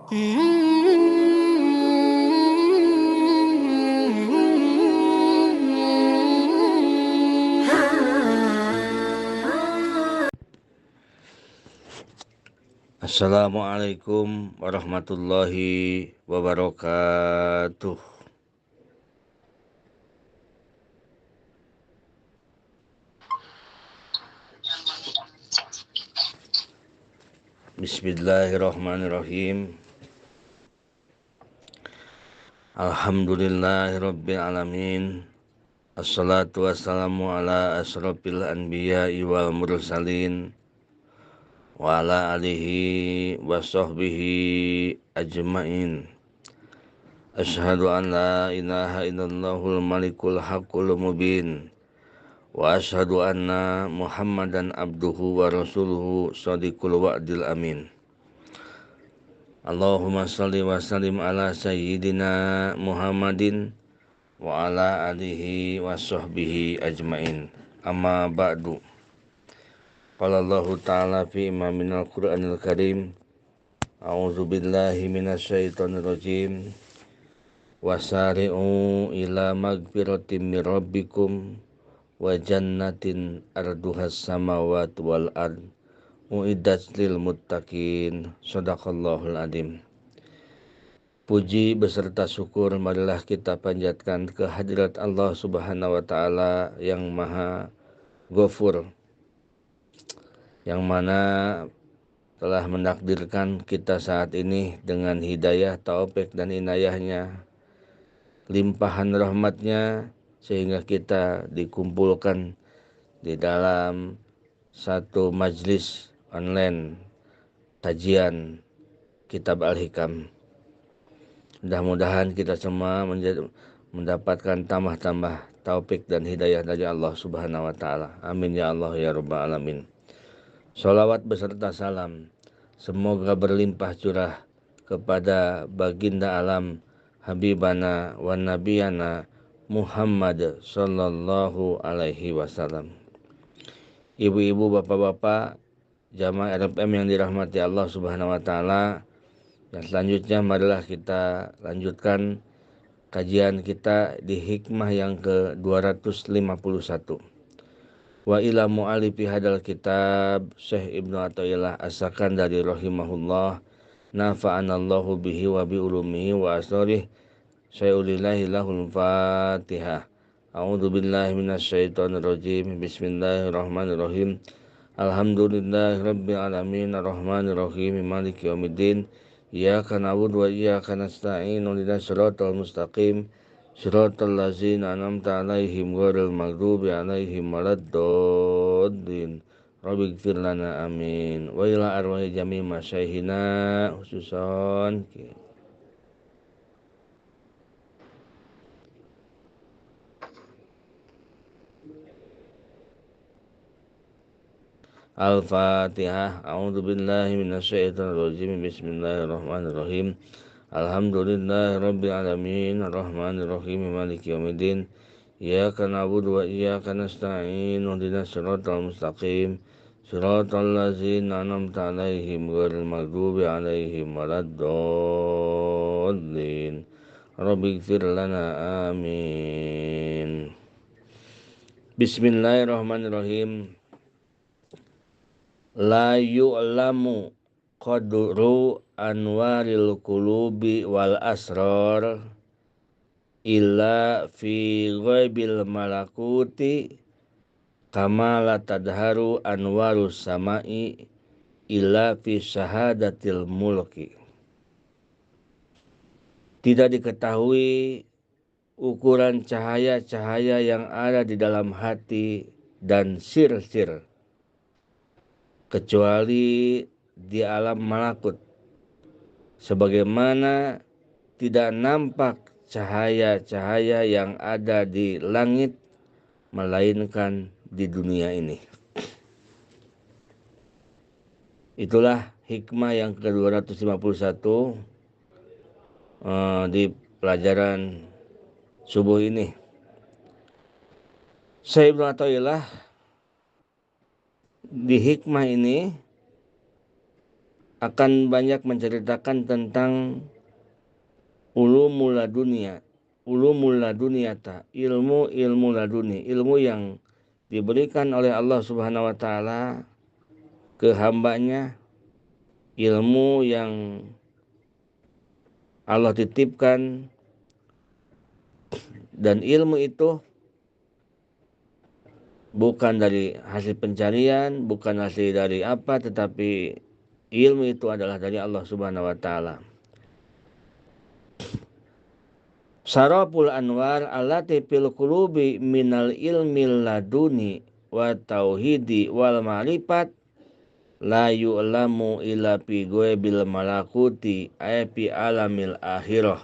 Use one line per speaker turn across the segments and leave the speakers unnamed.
Assalamualaikum warahmatullahi wabarakatuh. Bismillahirrahmanirrahim. Alhamdulillahirabbil alamin. Assalatu wassalamu ala asrofil anbiya'i wal mursalin wa ala alihi wa sahbihi ajmain. Asyhadu an la ilaha illallahul malikul haqqul mubin wa asyhadu anna Muhammadan abduhu wa rasuluhu shadiqul wa'dil amin. Allahumma shalli wa sallim ala sayyidina Muhammadin wa ala alihi wa sahbihi ajmain. Amma ba'du. Qala Allah ta'ala fi imaminal Qur'anil Karim. A'udzu billahi minasyaitonir rajim. Wasari'u ila magfiratin mir rabbikum wa jannatin arduhas samawati wal ard uiddat lil muttaqin. Shadaqallahul adzim. Puji beserta syukur marilah kita panjatkan kehadirat Allah Subhanahu wa taala yang Maha Ghafur, yang mana telah menakdirkan kita saat ini dengan hidayah, taufik dan inayahnya, limpahan rahmatnya, sehingga kita dikumpulkan di dalam satu majlis online kajian kitab Al-Hikam. Mudah-mudahan kita semua mendapatkan tambah-tambah taufik dan hidayah dari Allah Subhanahu wa taala. Amin ya Allah ya rabbal alamin. Shalawat beserta salam semoga berlimpah curah kepada baginda alam Habibana wa Nabiyana Muhammad sallallahu alaihi wasallam. Ibu-ibu, bapak-bapak, jamaah RFM yang dirahmati Allah Subhanahu wa taala, yang selanjutnya marilah kita lanjutkan kajian kita di hikmah yang ke-251. Wa ila mu'alifi hadal kitab Syekh Ibnu Athaillah As-Sakandari rahimahullah, nafa'anallahu bihi wa bi ulumihi wa asrarih. Syai'ulillahi lahul Fatihah. A'udzu billahi minasyaitonir rajim. Bismillahirrahmanirrahim. Alhamdulillahirabbil alamin arrahmanir rahim maliki yaumiddin. Iyyaka na'budu wa iyyaka nasta'in. Ihdinas siratal mustaqim. Shiratal ladzina an'amta 'alaihim ghairil maghdubi 'alaihim waladdallin. Rabbighfir lana amin. Wa ila arwahi jami' masyaihina khususan Al-Fatihah. A'udzu billahi minasyaitonir rajim. Bismillahirrahmanirrahim. Alhamdulillahirabbil alamin arrahmanir rahim maliki yaumiddin. Iyyaka na'budu wa iyyaka nasta'in. Ihdinas siratal mustaqim. Shiratal ladzina an'amta 'alaihim ghairil maghdubi 'alaihim waladdallin. Rabbighfir lana amin. Bismillahirrahmanirrahim. La yu'lamu qadru anwaril qulubi wal asrar illa fi ghaibil malakuti kama la tadharu anwarus samai illa fi syahadatil mulki. Tidak diketahui ukuran cahaya-cahaya yang ada di dalam hati dan sir-sir kecuali di alam malakut, sebagaimana tidak nampak cahaya-cahaya yang ada di langit melainkan di dunia ini. Itulah hikmah yang ke-251 di pelajaran subuh ini. Syekh Ibnu Athaillah di hikmah ini akan banyak menceritakan tentang ulumul ladunia, ulumul laduniyata, ilmu laduni, ilmu yang diberikan oleh Allah Subhanahu wa taala ke hambanya, ilmu yang Allah titipkan, dan ilmu itu bukan dari hasil pencarian, bukan hasil dari apa, tetapi ilmu itu adalah dari Allah Subhanahu wa taala. Saraful anwar allati fil qulubi minal ilmil laduni wa tauhidi wal ma'rifat la yu'lamu illa fi ghaibil malakuti ay fi alamil akhirah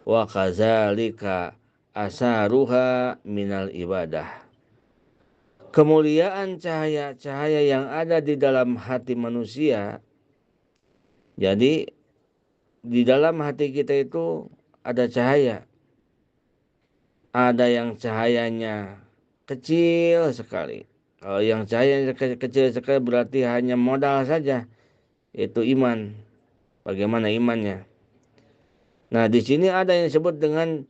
wa kadzalika asaruha minal ibadah. Kemuliaan cahaya-cahaya yang ada di dalam hati manusia. Jadi di dalam hati kita itu ada cahaya. Ada yang cahayanya kecil sekali. Kalau yang cahayanya kecil sekali berarti hanya modal saja, yaitu iman. Bagaimana imannya? Nah, di sini ada yang disebut dengan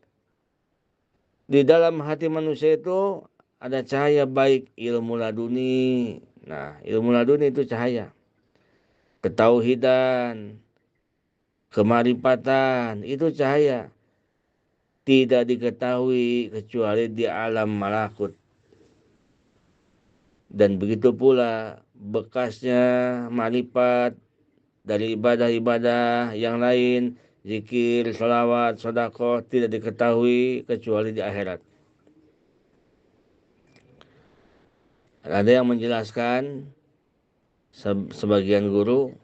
di dalam hati manusia itu ada cahaya baik ilmu laduni. Nah, ilmu laduni itu cahaya. Ketauhidan, kemarifatan, itu cahaya. Tidak diketahui kecuali di alam malakut. Dan begitu pula bekasnya marifat dari ibadah-ibadah yang lain, zikir, sholawat, sedekah tidak diketahui kecuali di akhirat. Ada yang menjelaskan sebagian guru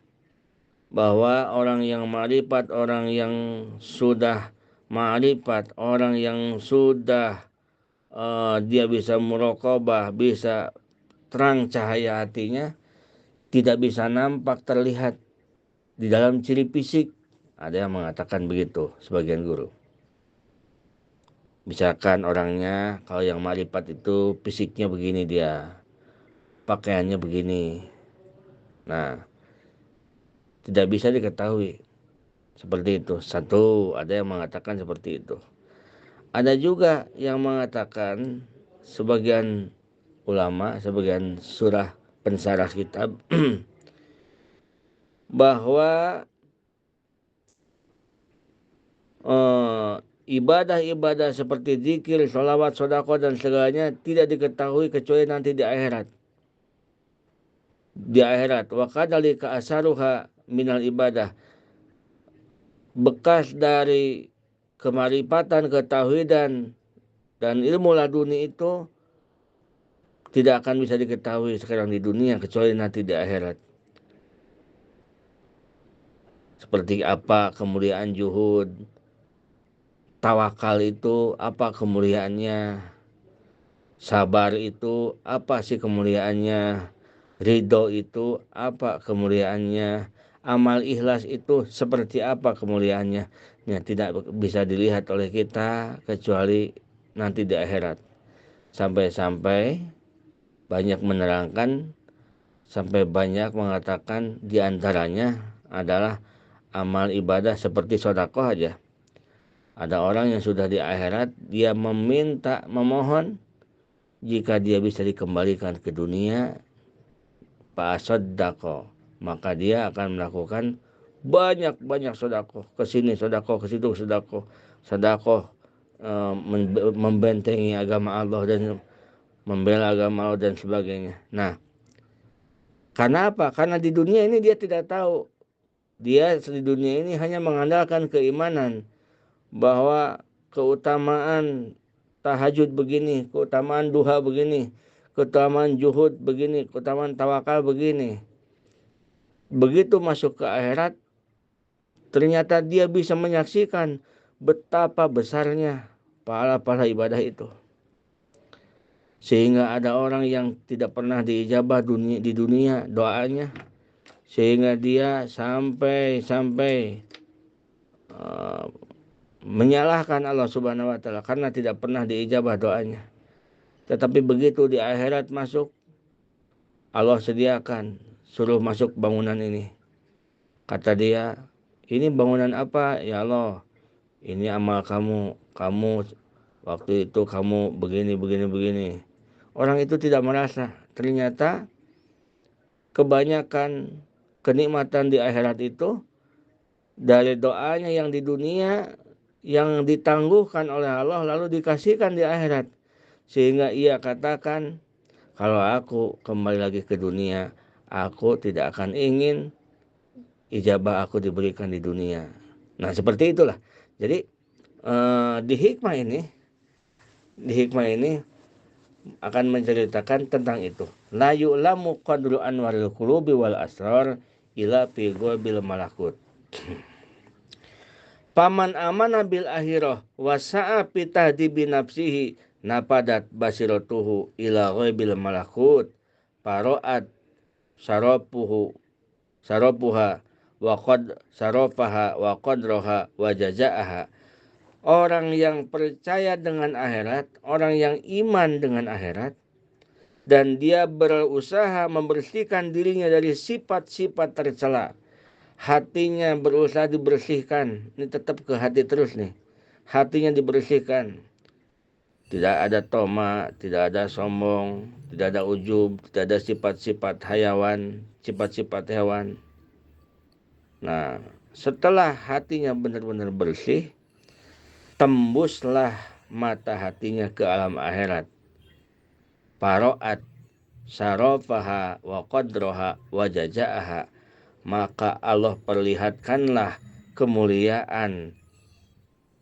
bahwa orang yang ma'rifat, orang yang sudah ma'rifat, orang yang sudah dia bisa muraqabah, bisa terang cahaya hatinya, tidak bisa nampak terlihat di dalam ciri fisik. Ada yang mengatakan begitu, sebagian guru. Misalkan orangnya, kalau yang ma'rifat itu fisiknya begini dia, pakaiannya begini. Nah, tidak bisa diketahui seperti itu. Satu, ada yang mengatakan seperti itu. Ada juga yang mengatakan, sebagian ulama, sebagian surah pensarah kitab, bahwa ibadah-ibadah seperti zikir, sholawat, sedekah dan segalanya tidak diketahui kecuali nanti di akhirat. Di akhirat, wa kadzalika asaruha minal ibadah. Bekas dari kemarifatan, ketauhidan dan ilmu laduni itu tidak akan bisa diketahui sekarang di dunia kecuali nanti di akhirat. Seperti apa kemuliaan juhud, tawakal itu apa kemuliaannya, sabar itu apa sih kemuliaannya, ridho itu apa kemuliaannya, amal ikhlas itu seperti apa kemuliaannya. Ya, tidak bisa dilihat oleh kita kecuali nanti di akhirat. Sampai-sampai banyak menerangkan, sampai banyak mengatakan diantaranya adalah amal ibadah seperti sedekah aja. Ada orang yang sudah di akhirat, dia memohon jika dia bisa dikembalikan ke dunia, fasaddaqo, maka dia akan melakukan banyak-banyak sedekah, ke sini sedekah, ke situ sedekah, membentengi agama Allah dan membela agama Allah dan sebagainya. Nah, karena apa? Karena di dunia ini dia tidak tahu. Dia di dunia ini hanya mengandalkan keimanan bahwa keutamaan tahajud begini, keutamaan duha begini, keutamaan juhud begini, keutamaan tawakal begini. Begitu masuk ke akhirat, ternyata dia bisa menyaksikan betapa besarnya pahala-pahala ibadah itu. Sehingga ada orang yang tidak pernah diijabah di dunia doanya, sehingga dia sampai menyalahkan Allah Subhanahu wa taala karena tidak pernah diijabah doanya. Tetapi begitu di akhirat masuk, Allah sediakan, suruh masuk bangunan ini. Kata dia, ini bangunan apa ya Allah? Ini amal kamu. Kamu waktu itu kamu begini. Orang itu tidak merasa. Ternyata kebanyakan kenikmatan di akhirat itu dari doanya yang di dunia yang ditangguhkan oleh Allah lalu dikasihkan di akhirat. Sehingga ia katakan, kalau aku kembali lagi ke dunia, aku tidak akan ingin ijabah aku diberikan di dunia. Nah seperti itulah. Jadi di hikmah ini akan menceritakan tentang itu. La yu'lamu qadru anwaril qulubi wal asrar ila fi bil malakut. Paman amana bil akhirah wa sa'a fi tahdibi nafsihi napadat basiratuhu ila ghaibil malakut paroat saropuha wa qad sarofaha wa qadraha wa jazaaha. Orang yang percaya dengan akhirat, orang yang iman dengan akhirat, dan dia berusaha membersihkan dirinya dari sifat-sifat tercela. Hatinya berusaha dibersihkan. Ini tetap ke hati terus nih. Hatinya dibersihkan. Tidak ada toma, tidak ada sombong, tidak ada ujub, tidak ada sifat-sifat hayawan, sifat-sifat hewan. Nah, setelah hatinya benar-benar bersih, tembuslah mata hatinya ke alam akhirat. Paroat sarofaha wa qadroha wa jajaaha. Maka Allah perlihatkanlah kemuliaan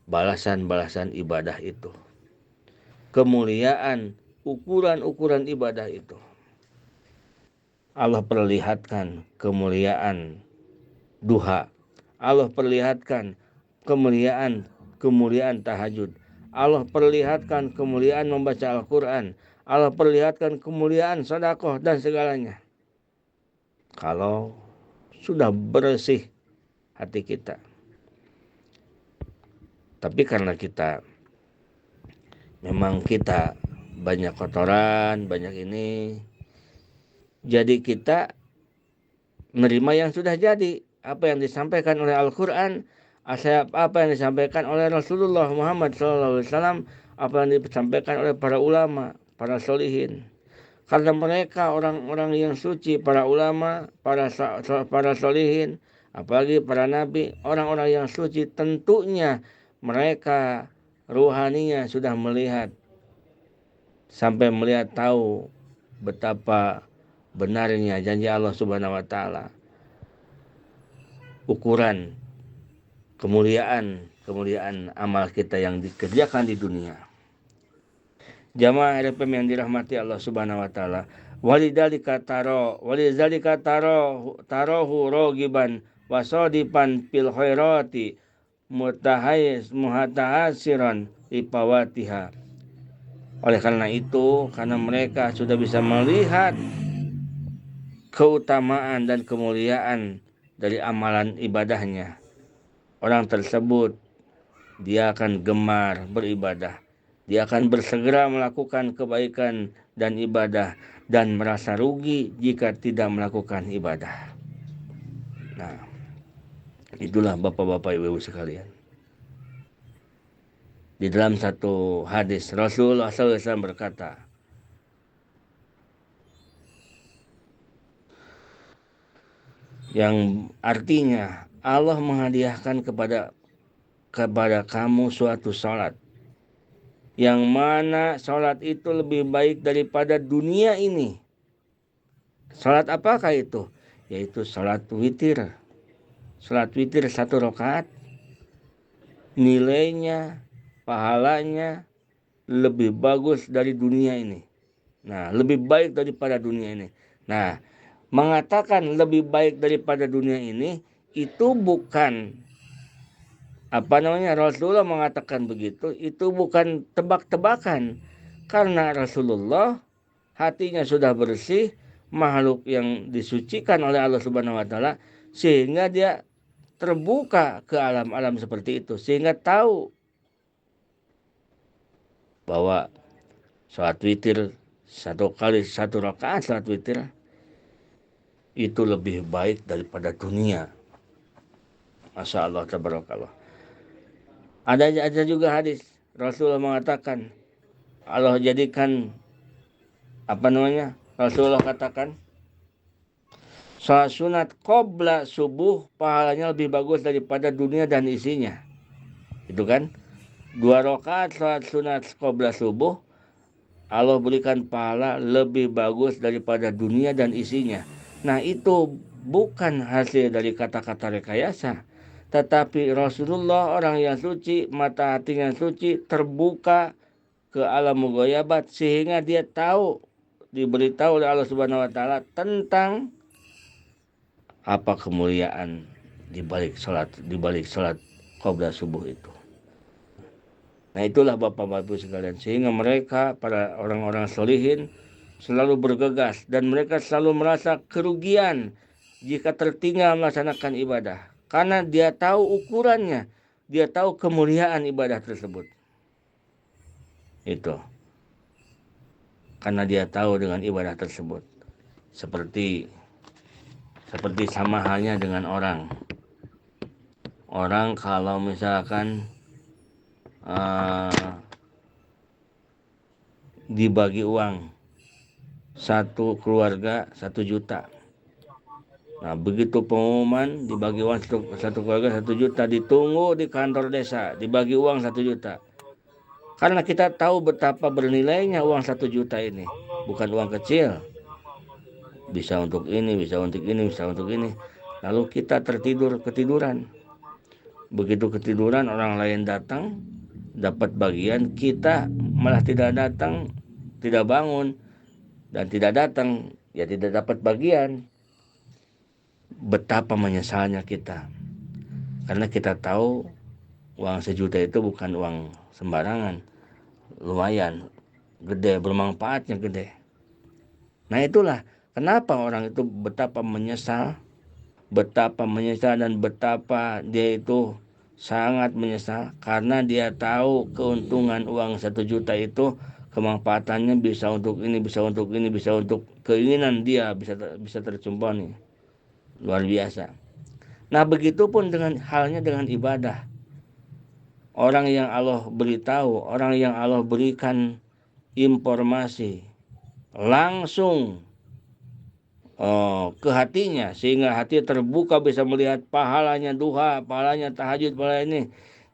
balasan-balasan ibadah itu. Kemuliaan ukuran-ukuran ibadah itu. Allah perlihatkan kemuliaan duha. Allah perlihatkan kemuliaan tahajud. Allah perlihatkan kemuliaan membaca Al-Quran. Allah perlihatkan kemuliaan sedekah dan segalanya. Kalau sudah bersih hati kita. Tapi karena memang kita banyak kotoran, banyak ini, jadi kita menerima yang sudah jadi. Apa yang disampaikan oleh Al-Quran, apa yang disampaikan oleh Rasulullah Muhammad SAW, apa yang disampaikan oleh para ulama, para solihin. Karena mereka orang-orang yang suci, para ulama, para solihin, apalagi para nabi, orang-orang yang suci, tentunya mereka ruhaninya sudah melihat, sampai melihat tahu betapa benarnya janji Allah Subhanahu wa taala. Ukuran kemuliaan amal kita yang dikerjakan di dunia. Jamaah RPM yang dirahmati Allah Subhanahu wa taala. Walidzalika tarohu rogiban wasodipan fil khairati muhatahasiran ipawatiha. Oleh karena itu, karena mereka sudah bisa melihat keutamaan dan kemuliaan dari amalan ibadahnya, orang tersebut dia akan gemar beribadah. Dia akan bersegera melakukan kebaikan dan ibadah dan merasa rugi jika tidak melakukan ibadah. Nah, itulah Bapak-bapak Ibu sekalian. Di dalam satu hadis Rasulullah SAW berkata, yang artinya Allah menghadiahkan kepada kamu suatu salat, yang mana salat itu lebih baik daripada dunia ini. Salat apakah itu? Yaitu salat witir. Salat witir 1 rakaat, nilainya, pahalanya lebih bagus dari dunia ini. Nah, lebih baik daripada dunia ini. Nah, mengatakan lebih baik daripada dunia ini itu bukan Rasulullah mengatakan begitu, itu bukan tebak-tebakan. Karena Rasulullah hatinya sudah bersih, makhluk yang disucikan oleh Allah Subhanahu wa taala, sehingga dia terbuka ke alam-alam seperti itu, sehingga tahu bahwa salat witir 1 rakaat salat witir itu lebih baik daripada dunia. Masya Allah, tabarakallah. Ada juga hadis Rasulullah mengatakan, Allah jadikan Rasulullah katakan, salat sunat qobla subuh pahalanya lebih bagus daripada dunia dan isinya. Itu kan? 2 rakaat salat sunat qobla subuh, Allah berikan pahala lebih bagus daripada dunia dan isinya. Nah, itu bukan hasil dari kata-kata rekayasa, tetapi Rasulullah orang yang suci, mata hatinya suci, terbuka ke alam mughayabat, sehingga dia tahu, diberitahu oleh Allah Subhanahu wa taala tentang apa kemuliaan di balik salat qabla subuh itu. Nah, itulah Bapak-Bapak sekalian, sehingga mereka para orang-orang solihin selalu bergegas dan mereka selalu merasa kerugian jika tertinggal melaksanakan ibadah, karena dia tahu ukurannya, dia tahu kemuliaan ibadah tersebut. Itu karena dia tahu dengan ibadah tersebut. Seperti sama halnya dengan orang kalau misalkan dibagi uang satu keluarga 1 juta. Nah, begitu pengumuman dibagi uang satu keluarga 1 juta, ditunggu di kantor desa, dibagi uang 1 juta. Karena kita tahu betapa bernilainya uang 1 juta ini, bukan uang kecil. Bisa untuk ini, bisa untuk ini, bisa untuk ini. Lalu kita ketiduran. Begitu ketiduran, orang lain datang, dapat bagian, kita malah tidak datang, tidak bangun, dan tidak datang, ya tidak dapat bagian. Betapa menyesalnya kita, karena kita tahu uang 1 juta itu bukan uang sembarangan, lumayan gede, bermanfaatnya gede. Nah, itulah kenapa orang itu betapa menyesal dan betapa dia itu sangat menyesal, karena dia tahu keuntungan uang 1 juta itu kemanfaatannya bisa untuk ini, bisa untuk ini, bisa untuk keinginan dia, bisa tercumpani. Luar biasa. Nah, begitupun halnya dengan ibadah. Orang yang Allah beritahu, orang yang Allah berikan informasi langsung ke hatinya, sehingga hati terbuka bisa melihat pahalanya duha, pahalanya tahajud, pahalanya ini,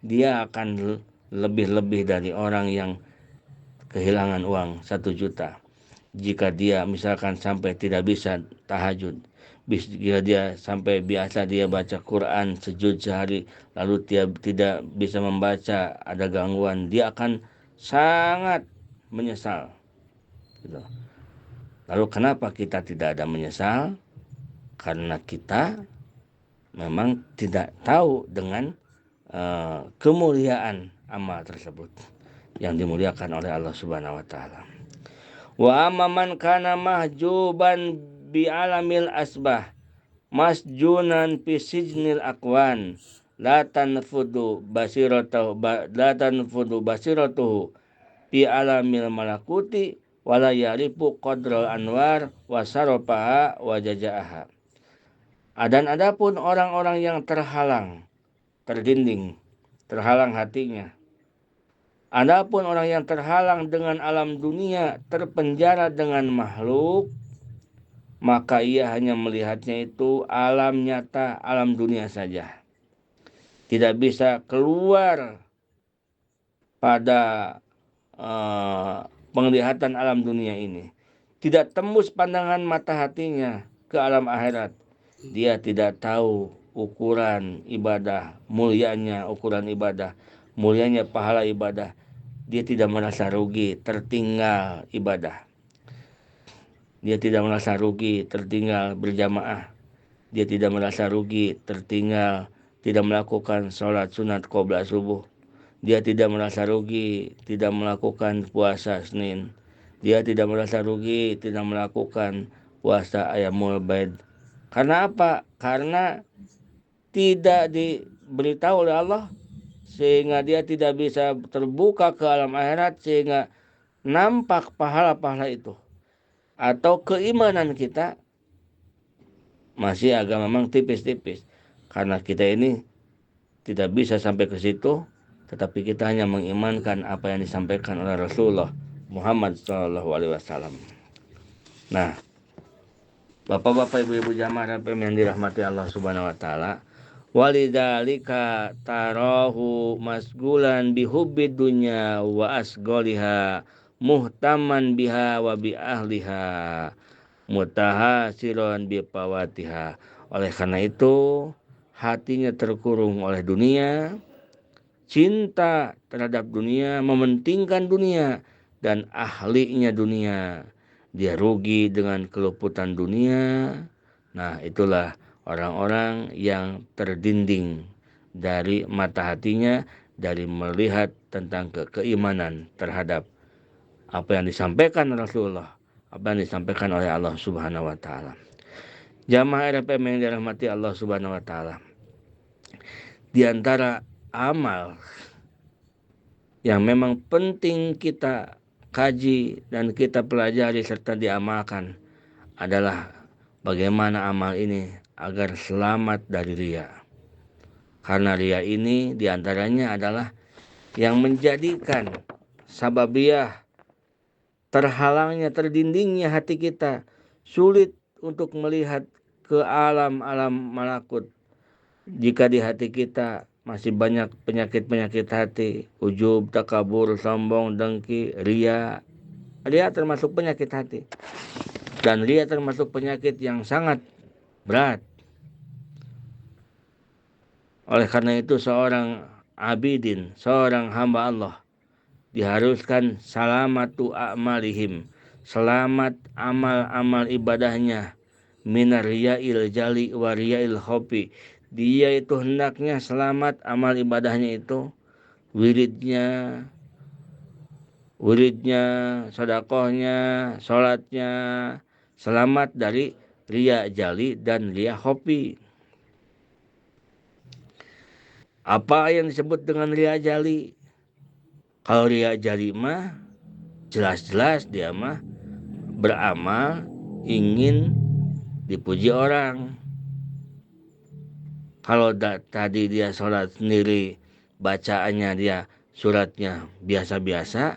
dia akan lebih dari orang yang kehilangan uang 1 juta. Jika dia misalkan sampai tidak bisa tahajud, jika dia sampai biasa dia baca Quran sejud sehari, lalu dia tidak bisa membaca, ada gangguan, dia akan sangat menyesal. Gitu. Lalu kenapa kita tidak ada menyesal? Karena kita memang tidak tahu dengan kemuliaan amal tersebut yang dimuliakan oleh Allah Subhanahu wa taala. Wa amman kana mahjuban bi alamil asbah masjunan fi sijnil aqwan la tanfudu basiratuhu fi alamil malakuti wala yarifu qadral anwar wa sarafaha wa jajaaha. Dan adapun orang-orang yang terdinding, terhalang hatinya. Adapun orang yang terhalang dengan alam dunia, terpenjara dengan makhluk, maka ia hanya melihatnya itu alam nyata, alam dunia saja. Tidak bisa keluar pada penglihatan alam dunia ini. Tidak tembus pandangan mata hatinya ke alam akhirat. Dia tidak tahu ukuran ibadah, mulianya pahala ibadah. Dia tidak merasa rugi tertinggal ibadah. Dia tidak merasa rugi tertinggal berjamaah. Dia tidak merasa rugi tertinggal tidak melakukan sholat sunat qabla subuh. Dia tidak merasa rugi tidak melakukan puasa Senin. Dia tidak merasa rugi tidak melakukan puasa Ayyamul Bid. Karena apa? Karena tidak diberitahu oleh Allah, sehingga dia tidak bisa terbuka ke alam akhirat, sehingga nampak pahala-pahala itu. Atau keimanan kita masih agak memang tipis-tipis, karena kita ini tidak bisa sampai ke situ, tetapi kita hanya mengimankan apa yang disampaikan oleh Rasulullah Muhammad SAW. Nah, Bapak-bapak, ibu-ibu jamaah yang dirahmati Allah Subhanahu wa taala, walidzalika tarahu masgulan bihubbid dunya wa asgoliha muhtaman biha wa bi ahliha mutahasiron bi pawatiha. Oleh karena itu, hatinya terkurung oleh dunia, cinta terhadap dunia, mementingkan dunia dan ahlinya dunia. Dia rugi dengan keluputan dunia. Nah, itulah orang-orang yang terdinding dari mata hatinya, dari melihat tentang keimanan terhadap apa yang disampaikan Rasulullah, apa yang disampaikan oleh Allah Subhanahu wa taala. Jamaah RPM yang dirahmati Allah Subhanahu wa taala, di antara amal yang memang penting kita kaji dan kita pelajari serta diamalkan adalah bagaimana amal ini agar selamat dari riya. Karena riya ini diantaranya adalah yang menjadikan sababiyah terhalangnya, terdindingnya hati kita, sulit untuk melihat ke alam-alam malakut. Jika di hati kita masih banyak penyakit-penyakit hati, ujub, takabur, sombong, dengki, ria. Ria termasuk penyakit hati. Dan ria termasuk penyakit yang sangat berat. Oleh karena itu seorang abidin, seorang hamba Allah, diharuskan salamatu a'malihim, selamat amal-amal ibadahnya, minar riyail jali wa riyail khofi. Dia itu hendaknya selamat amal ibadahnya itu, wiridnya, sedekahnya, sholatnya, selamat dari riya jali dan riya khofi. Apa yang disebut dengan riya jali? Kalau riya jali mah jelas-jelas dia mah beramal ingin dipuji orang. Kalau tadi dia sholat sendiri, bacaannya dia suratnya biasa-biasa,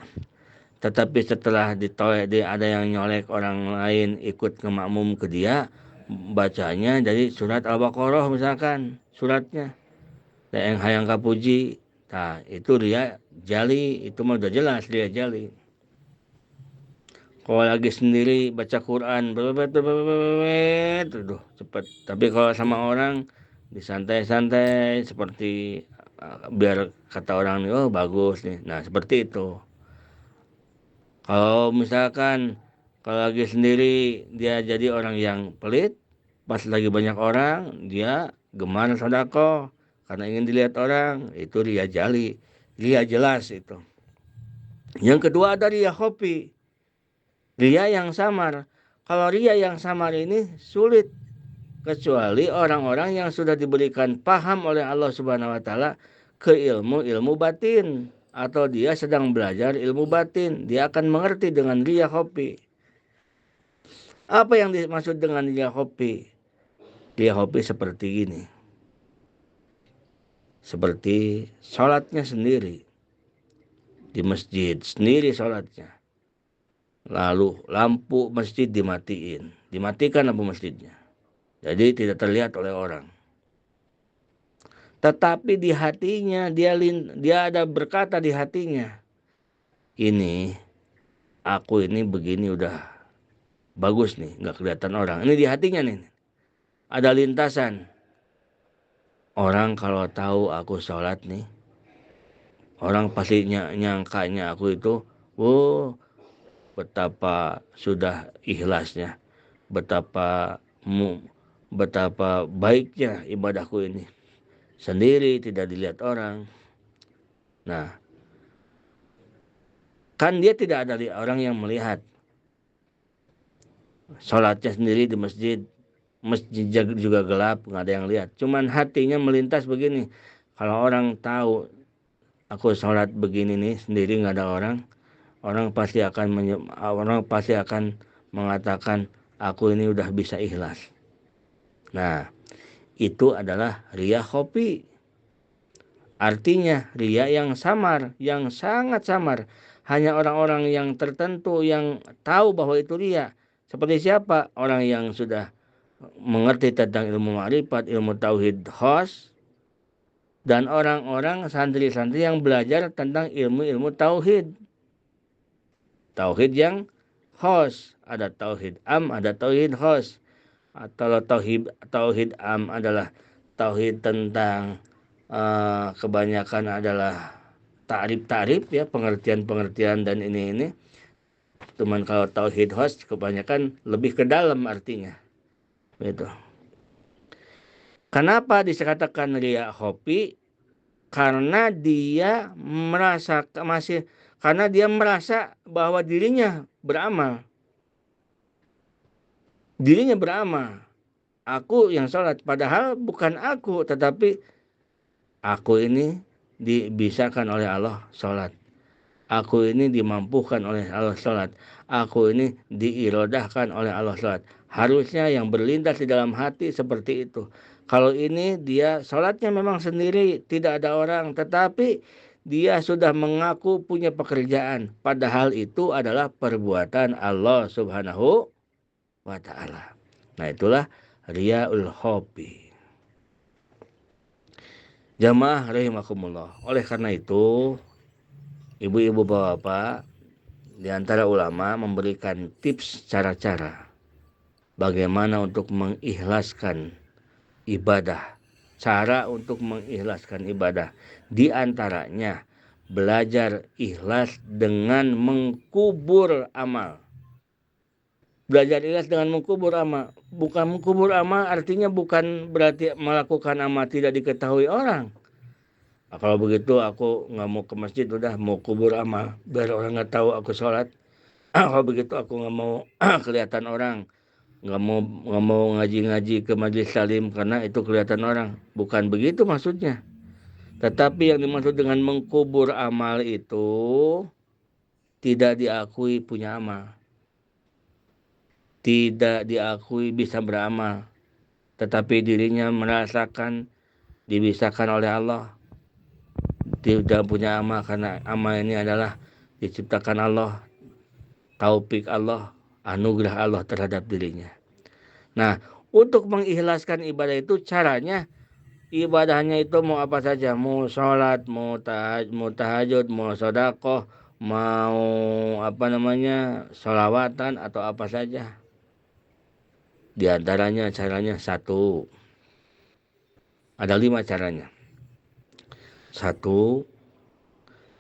tetapi setelah ada yang nyolek orang lain ikut ke makmum ke dia, bacanya jadi surat Al-Baqarah misalkan, suratnya yang hayang kapuji. Nah, itu dia jali, itu mah udah jelas dia jali. Kalau lagi sendiri baca Quran, cepat. Tapi kalau sama orang disantai-santai seperti biar kata orang nih, oh bagus nih. Nah, seperti itu. Kalau misalkan kalau lagi sendiri dia jadi orang yang pelit, pas lagi banyak orang dia gemar sedekah karena ingin dilihat orang, itu ria jali, ria jelas itu. Yang kedua ada ria khofi, ria yang samar. Kalau ria yang samar ini sulit, kecuali orang-orang yang sudah diberikan paham oleh Allah Subhanahu wa taala ke ilmu batin, atau dia sedang belajar ilmu batin, dia akan mengerti dengan ria khofi. Apa yang dimaksud dengan ria khofi? Ria khofi seperti ini. Seperti sholatnya sendiri. Di masjid sendiri sholatnya. Lalu lampu masjid dimatiin. Dimatikan lampu masjidnya. Jadi tidak terlihat oleh orang. Tetapi di hatinya dia ada berkata di hatinya, ini aku ini begini udah bagus nih, nggak kelihatan orang. Ini di hatinya nih. Ada lintasan. Orang kalau tahu aku sholat nih, orang pasti nyangkanya aku itu, oh betapa sudah ikhlasnya, betapa baiknya ibadahku ini. Sendiri tidak dilihat orang. Nah, kan dia tidak ada orang yang melihat. Sholatnya sendiri di masjid juga gelap, nggak ada yang lihat. Cuman hatinya melintas begini, kalau orang tahu aku sholat begini nih sendiri nggak ada orang, orang pasti akan mengatakan aku ini udah bisa ikhlas. Nah, itu adalah ria khofi. Artinya riya yang samar, yang sangat samar. Hanya orang-orang yang tertentu yang tahu bahwa itu riya. Seperti siapa? Orang yang sudah mengerti tentang ilmu ma'rifat, ilmu tauhid khos, dan orang-orang santri-santri yang belajar tentang ilmu-ilmu tauhid. Tauhid yang khos, ada tauhid am, ada tauhid khos. Atau tauhid am adalah tauhid tentang kebanyakan adalah ta'rif ya, pengertian-pengertian dan ini. Cuman kalau tauhid khos kebanyakan lebih ke dalam artinya. Gitu. Kenapa dikatakan riya khofi? Karena dia merasa bahwa dirinya beramal. Dirinya beramal. Aku yang sholat. Padahal bukan aku. Tetapi aku ini dibisakan oleh Allah sholat. Aku ini dimampukan oleh Allah sholat. Aku ini diirodahkan oleh Allah sholat. Harusnya yang berlintas di dalam hati seperti itu. Kalau ini dia sholatnya memang sendiri, tidak ada orang. Tetapi dia sudah mengaku punya pekerjaan. Padahal itu adalah perbuatan Allah subhanahu wa ta'ala. Nah itulah riyaul khofi. Jamaah rahimakumullah. Oleh karena itu, ibu-ibu bapak-bapak, di antara ulama memberikan tips cara-cara bagaimana untuk mengikhlaskan ibadah. Cara untuk mengikhlaskan ibadah. Di antaranya belajar ikhlas dengan mengkubur amal. Belajar ikhlas dengan mengkubur amal. Bukan mengkubur amal artinya bukan berarti melakukan amal tidak diketahui orang. Nah, kalau begitu aku nggak mau ke masjid, udah mau kubur amal biar orang nggak tahu aku sholat. Kalau begitu aku nggak mau kelihatan orang, nggak mau ngaji-ngaji ke majelis salim karena itu kelihatan orang. Bukan begitu maksudnya. Tetapi yang dimaksud dengan mengkubur amal itu tidak diakui punya amal, tidak diakui bisa beramal, tetapi dirinya merasakan dibisakan oleh Allah, tidak punya amal karena amal ini adalah diciptakan Allah, taufik Allah, anugerah Allah terhadap dirinya. Nah, untuk mengikhlaskan ibadah itu caranya, ibadahnya itu mau apa saja, mau sholat, mau tahajud, mau sodakoh, mau sholawatan atau apa saja. Di antaranya caranya satu, ada 5 caranya. Satu,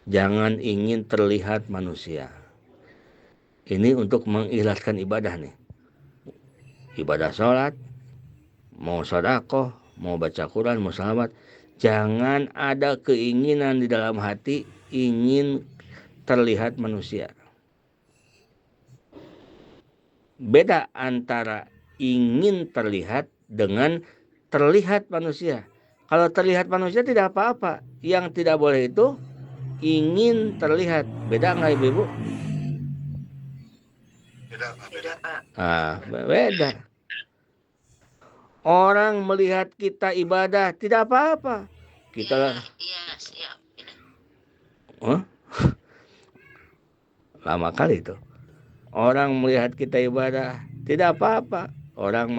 jangan ingin terlihat manusia. Ini untuk mengikhlaskan ibadah nih. Ibadah sholat, mau sodakoh, mau baca Quran, mau salawat, jangan ada keinginan di dalam hati ingin terlihat manusia. Beda antara ingin terlihat dengan terlihat manusia. Kalau terlihat manusia tidak apa-apa. Yang tidak boleh itu ingin terlihat. Beda nggak ibu-ibu? Beda. Orang melihat kita ibadah tidak apa-apa. Kita lama kali itu. Orang melihat kita ibadah tidak apa-apa. Orang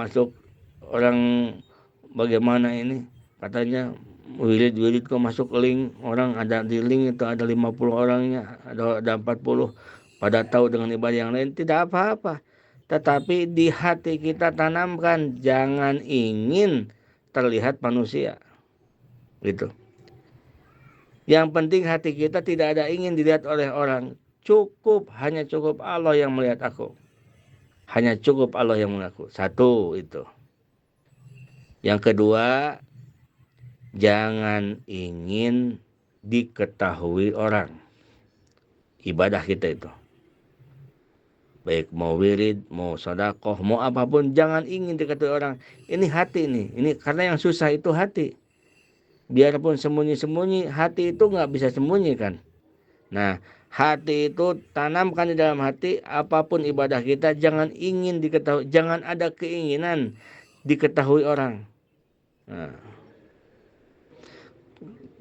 bagaimana ini? Katanya wirid kok masuk link. Orang ada di link itu ada 50 orangnya, ada 40. Pada tahu dengan ibadah yang lain tidak apa-apa. Tetapi di hati kita tanamkan jangan ingin terlihat manusia. Gitu. Yang penting hati kita tidak ada ingin dilihat oleh orang. Hanya cukup Allah yang melihat aku. Hanya cukup Allah yang melihat aku. Satu itu. Yang kedua, jangan ingin diketahui orang. Ibadah kita itu. Baik mau wirid, mau sedekah, mau apapun, jangan ingin diketahui orang. Ini hati nih. Ini karena yang susah itu hati. Biarpun sembunyi-sembunyi, hati itu nggak bisa sembunyi kan. Nah, hati itu tanamkan di dalam hati, apapun ibadah kita jangan ingin diketahui, jangan ada keinginan diketahui orang. Nah,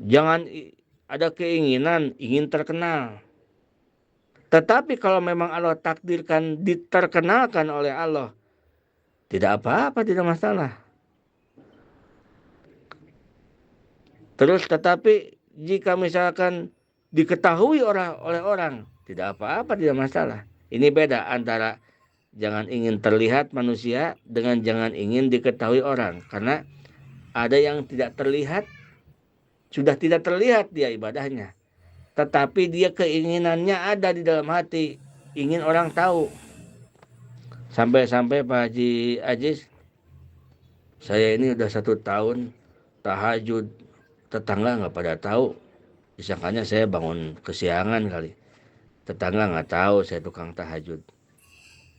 Jangan ada keinginan ingin terkenal. Tetapi kalau memang Allah takdirkan diterkenalkan oleh Allah, tidak apa-apa, tidak masalah. Terus tetapi jika misalkan diketahui oleh orang, tidak apa-apa, tidak masalah. Ini beda antara jangan ingin terlihat manusia dengan jangan ingin diketahui orang. Karena ada yang tidak terlihat, sudah tidak terlihat dia ibadahnya. Tetapi dia keinginannya ada di dalam hati, ingin orang tahu. Sampai-sampai Pak Haji Aziz, saya ini udah 1 tahun tahajud, tetangga nggak pada tahu, disangkanya saya bangun kesiangan kali. Tetangga nggak tahu saya tukang tahajud.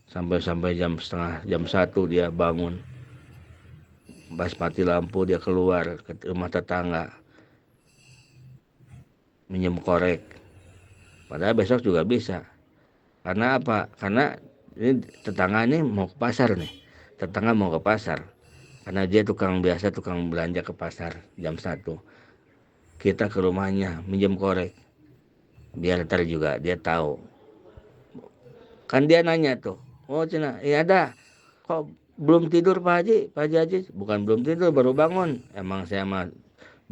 Sampai jam 1 dia bangun, pas mati lampu dia keluar ke rumah tetangga minjem korek. Padahal besok juga bisa. Karena apa? Karena ini tetangga ini mau ke pasar nih. Tetangga mau ke pasar. Karena dia tukang belanja ke pasar jam 1. Kita ke rumahnya minjem korek. Biar ntar juga dia tahu. Kan dia nanya tuh. Oh cina, iya ada. Kok belum tidur Pak Haji? Pak Haji Haji, bukan belum tidur, baru bangun. Emang saya mah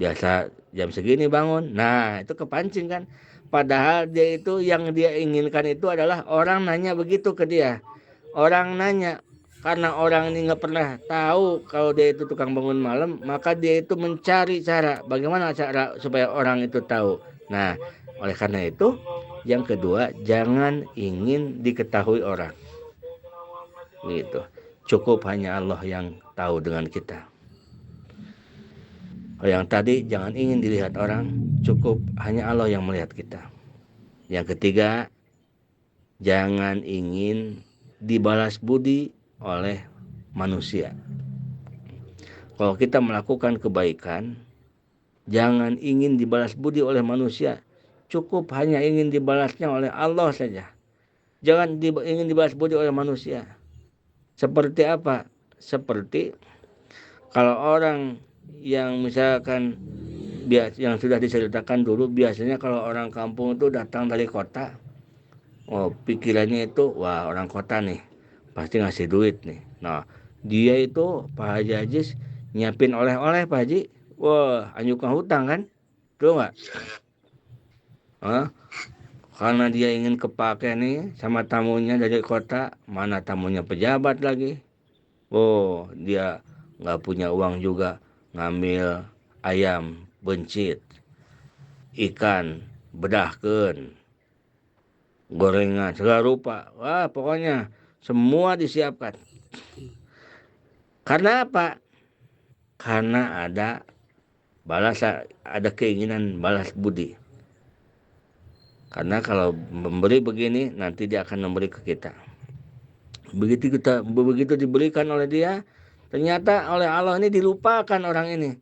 biasa jam segini bangun. Nah itu kepancing kan. Padahal dia itu yang dia inginkan itu adalah orang nanya begitu ke dia. Orang nanya karena orang ini nggak pernah tahu kalau dia itu tukang bangun malam, maka dia itu mencari cara bagaimana cara supaya orang itu tahu. Nah oleh karena itu yang kedua, jangan ingin diketahui orang. Gitu. Cukup hanya Allah yang tahu dengan kita. Yang tadi, jangan ingin dilihat orang, cukup hanya Allah yang melihat kita. Yang ketiga, jangan ingin dibalas budi oleh manusia. Kalau kita melakukan kebaikan, jangan ingin dibalas budi oleh manusia, cukup hanya ingin dibalasnya oleh Allah saja. Jangan ingin dibalas budi oleh manusia. Seperti apa? Seperti kalau orang yang misalkan yang sudah diceritakan dulu, biasanya kalau orang kampung itu datang dari kota, pikirannya itu, wah orang kota nih, pasti ngasih duit nih. Nah, dia itu Pak Haji Aziz nyiapin oleh-oleh Pak Haji, wah anyukan hutang kan, tuh nggak? Karena dia ingin kepake nih sama tamunya dari kota, mana tamunya pejabat lagi. Oh, dia nggak punya uang juga ngambil ayam bencit, ikan bedahkeun, gorengan segala rupa. Wah, pokoknya semua disiapkan. Karena apa? Karena ada keinginan balas budi. Karena kalau memberi begini, nanti dia akan memberi ke kita. Begitu diberikan oleh dia, ternyata oleh Allah ini dilupakan orang ini.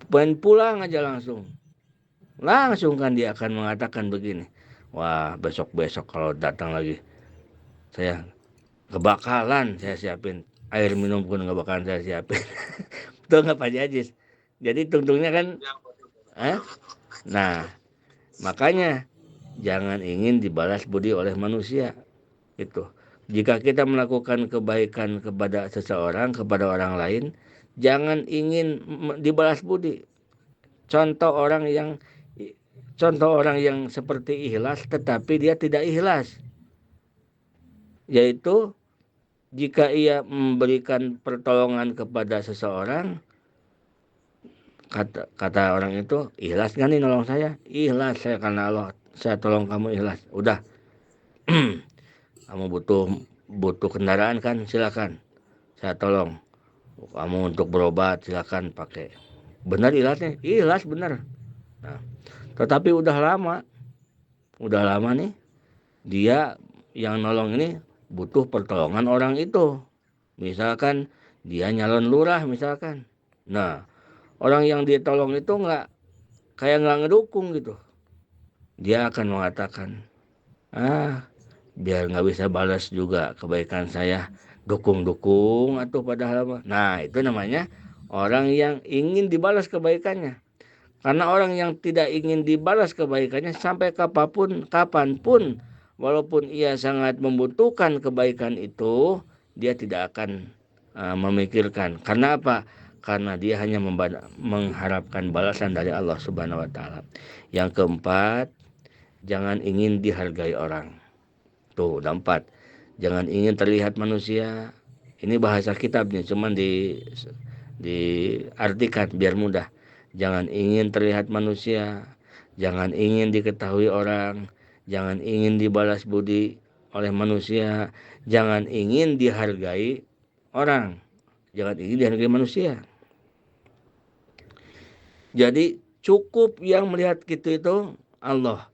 Pengen pulang aja langsung kan dia akan mengatakan begini, wah besok kalau datang lagi saya kebakalan saya siapin air minum pun nggak bakalan saya siapin. Betul nggak Pak Haji? Jadi tungtungnya kan nah makanya jangan ingin dibalas budi oleh manusia. Itu jika kita melakukan kebaikan kepada seseorang, kepada orang lain, jangan ingin dibalas budi. Contoh orang yang seperti ikhlas tetapi dia tidak ikhlas, yaitu jika ia memberikan pertolongan kepada seseorang, kata orang itu, ikhlas nggak nih nolong saya? Ikhlas saya karena Allah, saya tolong kamu, ikhlas. Udah, kamu butuh kendaraan kan, silakan, saya tolong. Kamu untuk berobat silakan pakai. Benar ikhlasnya? Ikhlas benar. Nah, tetapi udah lama nih dia yang nolong ini butuh pertolongan orang itu. Misalkan dia nyalon lurah misalkan. Nah, orang yang dia tolong itu nggak ngedukung gitu. Dia akan mengatakan, biar nggak bisa balas juga kebaikan saya, dukung atau padahal apa. Nah, itu namanya orang yang ingin dibalas kebaikannya. Karena orang yang tidak ingin dibalas kebaikannya sampai kapanpun, walaupun ia sangat membutuhkan kebaikan itu, dia tidak akan memikirkan. Karena apa? Karena dia hanya mengharapkan balasan dari Allah Subhanahu wa taala. Yang keempat, jangan ingin dihargai orang. Tuh, udah 4. Jangan ingin terlihat manusia. Ini bahasa kitabnya, cuman diartikan biar mudah. Jangan ingin terlihat manusia, jangan ingin diketahui orang, jangan ingin dibalas budi oleh manusia, jangan ingin dihargai orang, jangan ingin dihargai manusia. Jadi cukup yang melihat kita itu Allah.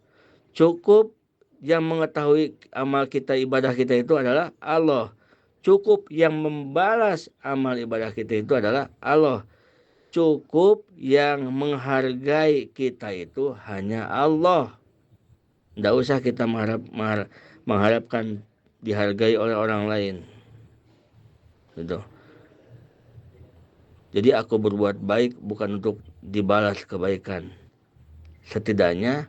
Cukup yang mengetahui amal kita, ibadah kita itu adalah Allah. Cukup yang membalas amal ibadah kita itu adalah Allah. Cukup yang menghargai kita itu hanya Allah. Tidak usah kita mengharapkan dihargai oleh orang lain. Gitu. Jadi aku berbuat baik bukan untuk dibalas kebaikan. Setidaknya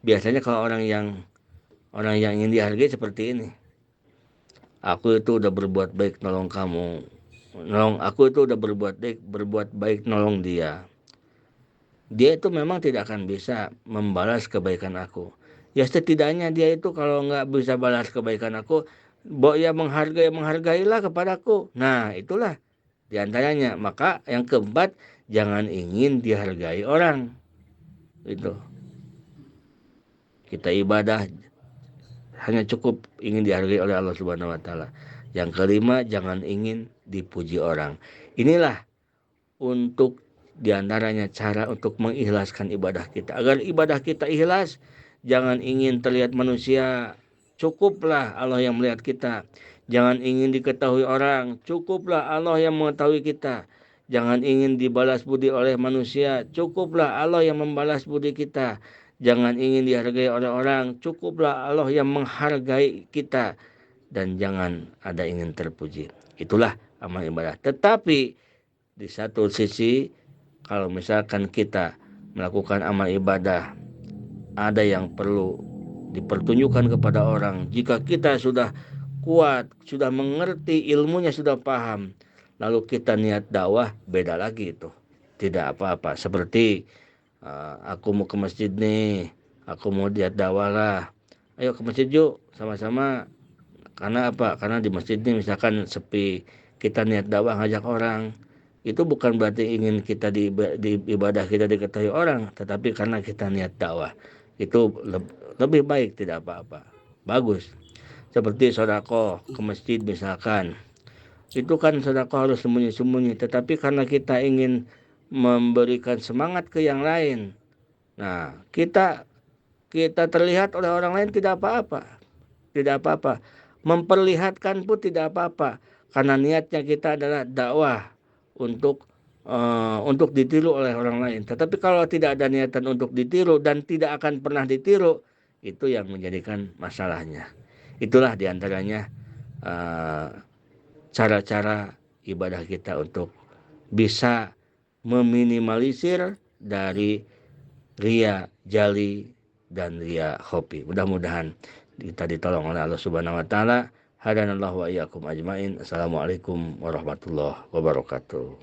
biasanya kalau orang yang ingin dihargai seperti ini. Aku itu udah berbuat baik nolong kamu. Aku itu udah berbuat baik nolong dia. Dia itu memang tidak akan bisa membalas kebaikan aku. Ya setidaknya dia itu kalau nggak bisa balas kebaikan aku, ya menghargailah kepadaku. Nah itulah diantaranya. Maka yang keempat, jangan ingin dihargai orang. Itu. Kita ibadah hanya cukup ingin dihargai oleh Allah Subhanahu wa taala. Yang kelima, jangan ingin dipuji orang. Inilah untuk diantaranya cara untuk mengikhlaskan ibadah kita. Agar ibadah kita ikhlas, jangan ingin terlihat manusia, cukuplah Allah yang melihat kita. Jangan ingin diketahui orang, cukuplah Allah yang mengetahui kita. Jangan ingin dibalas budi oleh manusia, cukuplah Allah yang membalas budi kita. Jangan ingin dihargai oleh orang, cukuplah Allah yang menghargai kita. Dan jangan ada ingin terpuji. Itulah amal ibadah. Tetapi di satu sisi, kalau misalkan kita melakukan amal ibadah, ada yang perlu dipertunjukkan kepada orang. Jika kita sudah kuat, sudah mengerti, ilmunya sudah paham, lalu kita niat dakwah, beda lagi itu. Tidak apa-apa. Seperti aku mau ke masjid nih, aku mau niat dakwah lah. Ayo ke masjid yuk, sama-sama. Karena apa? Karena di masjid ini misalkan sepi, kita niat dakwah ngajak orang. Itu bukan berarti ingin kita di ibadah kita diketahui orang, tetapi karena kita niat dakwah. Itu lebih baik, tidak apa-apa. Bagus. Seperti sedekah ke masjid misalkan. Itu kan sedekah harus sembunyi-sembunyi, tetapi karena kita ingin memberikan semangat ke yang lain. Nah, kita terlihat oleh orang lain tidak apa-apa. Tidak apa-apa. Memperlihatkan pun tidak apa-apa. Karena niatnya kita adalah dakwah untuk ditiru oleh orang lain. Tetapi kalau tidak ada niatan untuk ditiru dan tidak akan pernah ditiru, itu yang menjadikan masalahnya. Itulah diantaranya cara-cara ibadah kita untuk bisa meminimalisir dari ria jali dan ria khofi. Mudah-mudahan kita ditolong oleh Allah Subhanahu wa taala. Hadanallahu wa iyyakum ajmain. Assalamualaikum warahmatullahi wabarakatuh.